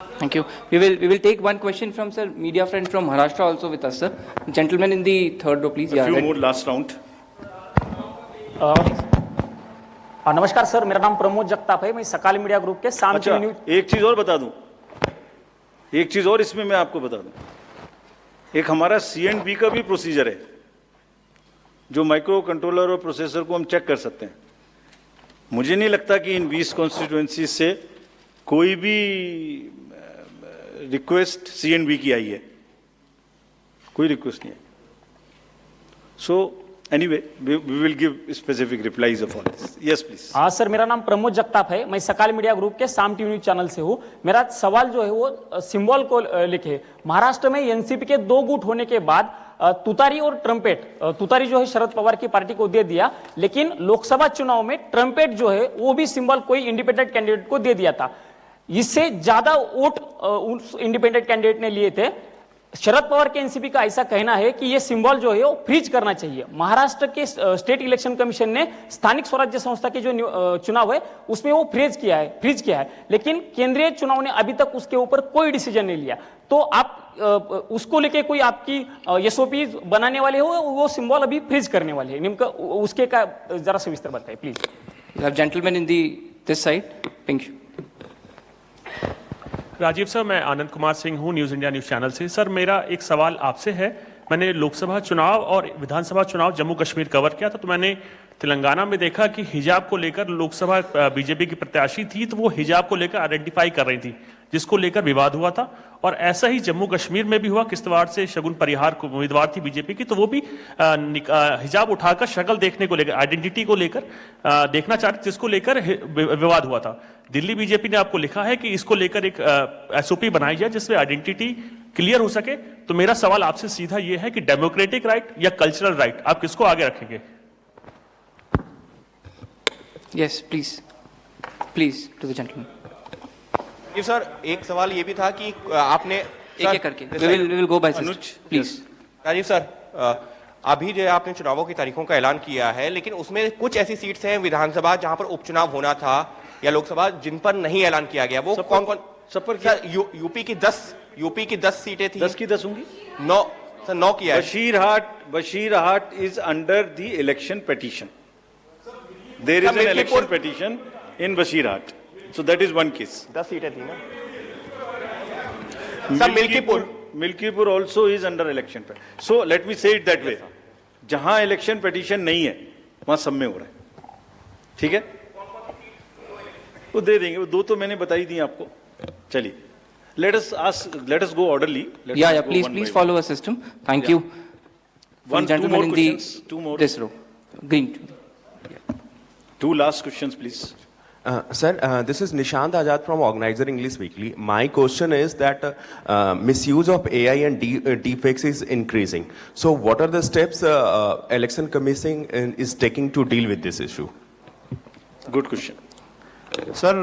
Thank you. We will take one question from sir, media friend from Maharashtra also with us, sir. Gentleman in the third row, please. A few more last round. नमस्कार sir, मेरा नाम प्रमोद जगताप है, मैं सकाल media group के शाम अच्छा, news. एक चीज और बता दूं, एक चीज और इसमें मैं आपको बता दूं, एक हमारा CNB का भी प्रोसीजर है जो माइक्रो कंट्रोलर और प्रोसेसर को हम चेक कर सकते हैं। मुझे नहीं लगता कि इन 20 कॉन्स्टिट्यूएंसी से कोई भी रिक्वेस्ट CNB की आई है, कोई रिक्वेस्ट नहीं आई। So anyway we will give specific replies of all this. Yes please. हाँ सर, मेरा नाम प्रमोद जगताप है, मैं सकाल मीडिया ग्रुप के शाम न्यूज चैनल से हूँ। मेरा सवाल जो है वो सिंबल को लेके, महाराष्ट्र में एनसीपी के 2 गुट होने के बाद तुतारी और ट्रम्पेट, तुतारी जो है शरद पवार की पार्टी को दे दिया, लेकिन लोकसभा चुनाव में ट्रम्पेट जो है वो भी सिंबल कोई इंडिपेंडेंट कैंडिडेट को दे दिया था। इससे ज्यादा वोट उस इंडिपेंडेंट कैंडिडेट ने लिए थे। शरद पवार के एनसीपी का ऐसा कहना है कि ये सिंबल जो है वो फ्रीज करना चाहिए। महाराष्ट्र के स्टेट इलेक्शन कमीशन ने स्थानिक स्वराज्य संस्था के जो चुनाव है उसमें वो फ्रीज किया है, लेकिन केंद्रीय चुनाव ने अभी तक उसके ऊपर कोई डिसीजन नहीं लिया। तो आप उसको लेके कोई आपकी एसओपी बनाने वाले हो, वो सिंबल अभी फ्रीज करने वाले हैं, निम्न उसके का जरा सविस्तर बताइए please. Gentleman in the this side, pink. Rajiv sir, मैं आनंद कुमार सिंह हूँ, न्यूज़ इंडिया न्यूज़ चैनल से। सर मेरा एक सवाल आपसे है, मैंने लोकसभा चुनाव और विधानसभा चुनाव जम्मू कश्मीर कवर किया था, तो मैंने तेलंगाना में देखा कि हिजाब को लेकर लोकसभा बीजेपी की प्रत्याशी थी, तो वो हिजाब को लेकर आइडेंटिफाई कर रही थी, जिसको लेकर विवाद हुआ था। और ऐसा ही जम्मू कश्मीर में भी हुआ, किश्तवाड़ से शगुन परिहार को उम्मीदवार थी बीजेपी की, तो वो भी हिजाब उठाकर शक्ल देखने को लेकर, आइडेंटिटी को लेकर देखना चाहते, जिसको लेकर विवाद हुआ था। दिल्ली बीजेपी ने आपको लिखा है कि इसको लेकर एक एसओपी बनाई जाए जिसमें आइडेंटिटी क्लियर हो सके। तो मेरा सवाल आपसे सीधा ये है कि डेमोक्रेटिक राइट या कल्चरल राइट, आप किसको आगे रखेंगे? Yes, please to the gentleman. जी सर, एक सवाल ये भी था कि आपने एक करके we will go by Anuj please. Rajiv sir, अभी जो आपने चुनावों की तारीखों का ऐलान किया है, लेकिन उसमें कुछ ऐसी सीट्स हैं विधानसभा जहां पर उपचुनाव होना था या लोकसभा जिन पर नहीं ऐलान किया गया, वो कौन कौन? सब पर सर यूपी की 10 सीटें थी। 10 की 10 होंगी। 9 किया है। Basirhat is under the election petition. There is an election petition in Basirhat, so that is one case. 10 सीटें थी ना sir. Milkipur also is under election petition. So let me say it that way. जहां इलेक्शन पिटीशन नहीं है वहां सब में हो रहा है, ठीक है, वो दे देंगे। वो 2 तो मैंने बताई दी आपको। चलिए, let us go orderly. Yeah, please follow a system. Thank you. One gentleman in the this row, green. 2 last questions, please. Sir, this is Nishant Azad from Organizer English Weekly. My question is that misuse of AI and deepfakes is increasing. So, what are the steps Election Commission is taking to deal with this issue? Good question. Sir,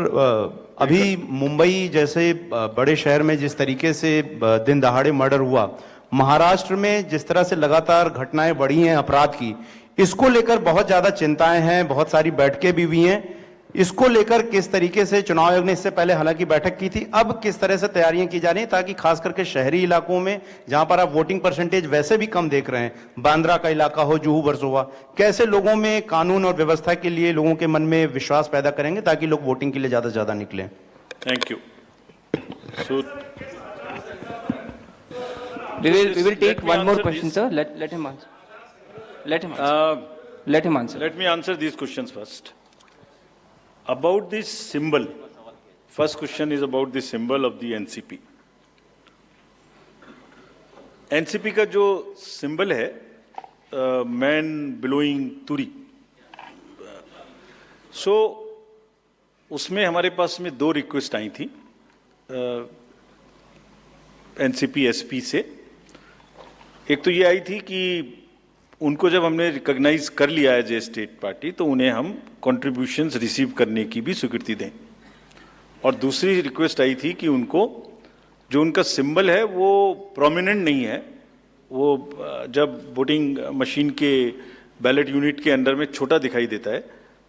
अभी मुंबई जैसे बड़े शहर में जिस तरीके से दिन दहाड़े मर्डर हुआ, महाराष्ट्र में जिस तरह से लगातार घटनाएं बढ़ी हैं अपराध की, इसको लेकर बहुत ज्यादा चिंताएं हैं, बहुत सारी बैठकें भी हुई हैं। इसको लेकर किस तरीके से चुनाव आयोग ने इससे पहले हालांकि बैठक की थी, अब किस तरह से तैयारियां की जा रही हैं ताकि खास करके शहरी इलाकों में जहां पर आप वोटिंग परसेंटेज वैसे भी कम देख रहे हैं, बांद्रा का इलाका हो, जुहू वर्सोवा, कैसे लोगों में कानून और व्यवस्था के लिए लोगों के मन में विश्वास पैदा करेंगे ताकि लोग वोटिंग के लिए ज्यादा से ज्यादा निकलें? Thank you. So We will take one more question, sir. Let him answer. Let him answer. Let me answer these questions first. About this symbol, first question is about the symbol of the NCP. NCP का जो symbol है, man blowing तुरी, so उसमें हमारे पास में 2 request आई थी NCP SP से। एक तो ये आई थी कि उनको जब हमने रिकॉग्नाइज कर लिया है जे स्टेट पार्टी, तो उन्हें हम कंट्रीब्यूशंस रिसीव करने की भी स्वीकृति दें। और दूसरी रिक्वेस्ट आई थी कि उनको जो उनका सिंबल है वो प्रोमिनेंट नहीं है, वो जब वोटिंग मशीन के बैलेट यूनिट के अंदर में छोटा दिखाई देता है,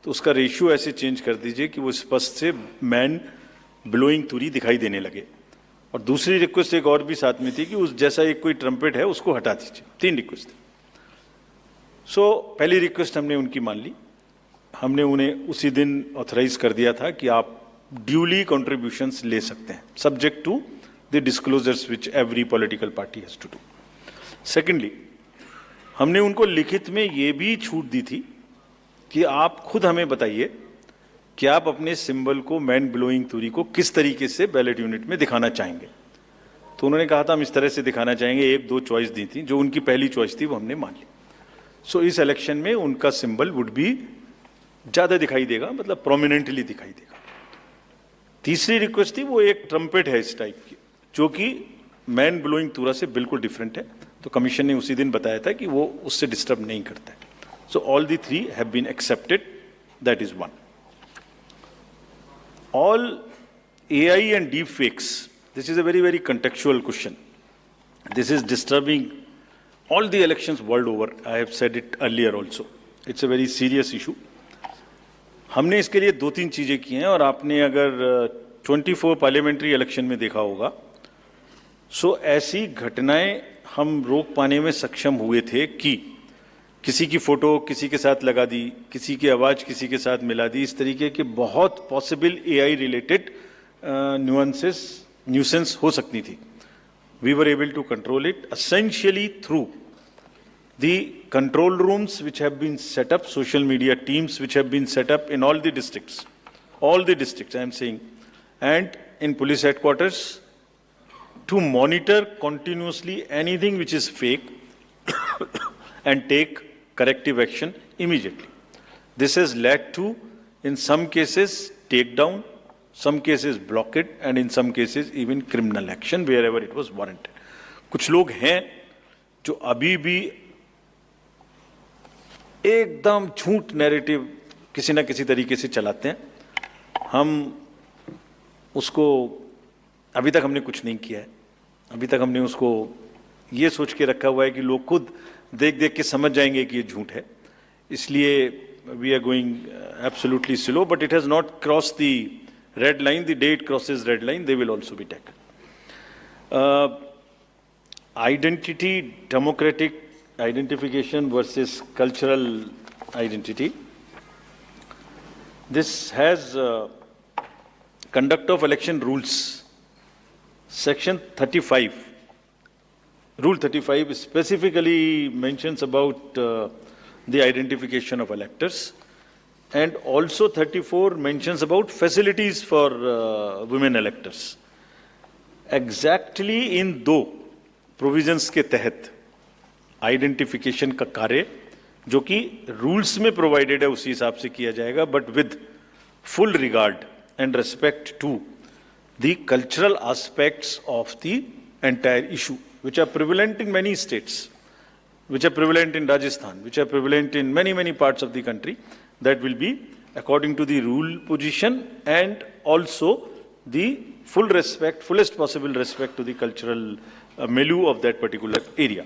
तो उसका रेशियो ऐसे चेंज कर दीजिए कि वो स्पष्ट से मैन ब्लोइंग तुरी दिखाई देने लगे। और दूसरी रिक्वेस्ट एक और भी साथ में थी कि उस जैसा एक कोई ट्रम्पेट है उसको हटा दीजिए। 3 रिक्वेस्ट थी। सो पहली रिक्वेस्ट हमने उनकी मान ली। हमने उन्हें उसी दिन ऑथराइज कर दिया था कि आप ड्यूली कंट्रीब्यूशंस ले सकते हैं, subject to the disclosures which every political party has to do. Secondly, हमने उनको लिखित में ये भी छूट दी थी कि आप खुद हमें बताइए कि आप अपने सिंबल को, मैन ब्लोइंग तुरी को किस तरीके से बैलेट यूनिट में दिखाना चाहेंगे। तो उन्होंने कहा था हम इस तरह से दिखाना चाहेंगे। 1-2 चॉइस दी थी, जो उनकी पहली चॉइस थी वो हमने मान ली। सो इस इलेक्शन में उनका सिंबल वुड बी ज्यादा दिखाई देगा, मतलब प्रोमिनेंटली दिखाई देगा। तीसरी रिक्वेस्ट थी, वो एक ट्रम्पेट है इस टाइप की, जो कि मैन ब्लोइंग तुरा से बिल्कुल डिफरेंट है। तो कमीशन ने उसी दिन बताया था कि वो उससे डिस्टर्ब नहीं करता है। So all the 3 have been accepted, that is 1. All AI and deep fakes, this is a very, very contextual question. This is disturbing all the elections world over. I have said it earlier also. It's a very serious issue. हमने इसके लिए 2-3 चीजें की हैं, और आपने अगर 24 parliamentary election में देखा होगा, सो ऐसी घटनाएं हम रोक पाने में सक्षम हुए थे कि किसी की फोटो किसी के साथ लगा दी, किसी की आवाज किसी के साथ मिला दी, इस तरीके के बहुत पॉसिबल एआई रिलेटेड न्यूसेंस हो सकती थी. We were able to control it essentially through the control rooms which have been set up, social media teams which have been set up in all the districts I am saying, and in police headquarters, to monitor continuously anything which is fake and take corrective action immediately. This has led to, in some cases, takedown, some cases blockade, and in some cases even criminal action wherever it was warranted. कुछ लोग हैं जो अभी भी एकदम झूठ narrative किसी ना किसी तरीके से चलाते हैं. हम उसको अभी तक हमने कुछ नहीं किया है. अभी तक हमने उसको ये सोच के रखा हुआ है कि लोग खुद देख देख के समझ जाएंगे कि ये झूठ है. इसलिए we are going absolutely slow, but it has not crossed the red line. The day it crosses red line, they will also be taken. Identity, democratic identification versus cultural identity. This has conduct of election rules. Section 35. Rule 35 specifically mentions about the identification of electors, and also 34 mentions about facilities for women electors. Exactly in दो provisions के तहत identification का कार्य जो कि rules में provided है उसी हिसाब से किया जाएगा, but with full regard and respect to the cultural aspects of the entire issue, which are prevalent in many states, which are prevalent in Rajasthan, which are prevalent in many, many parts of the country. That will be according to the rule position and also the fullest possible respect to the cultural milieu of that particular area.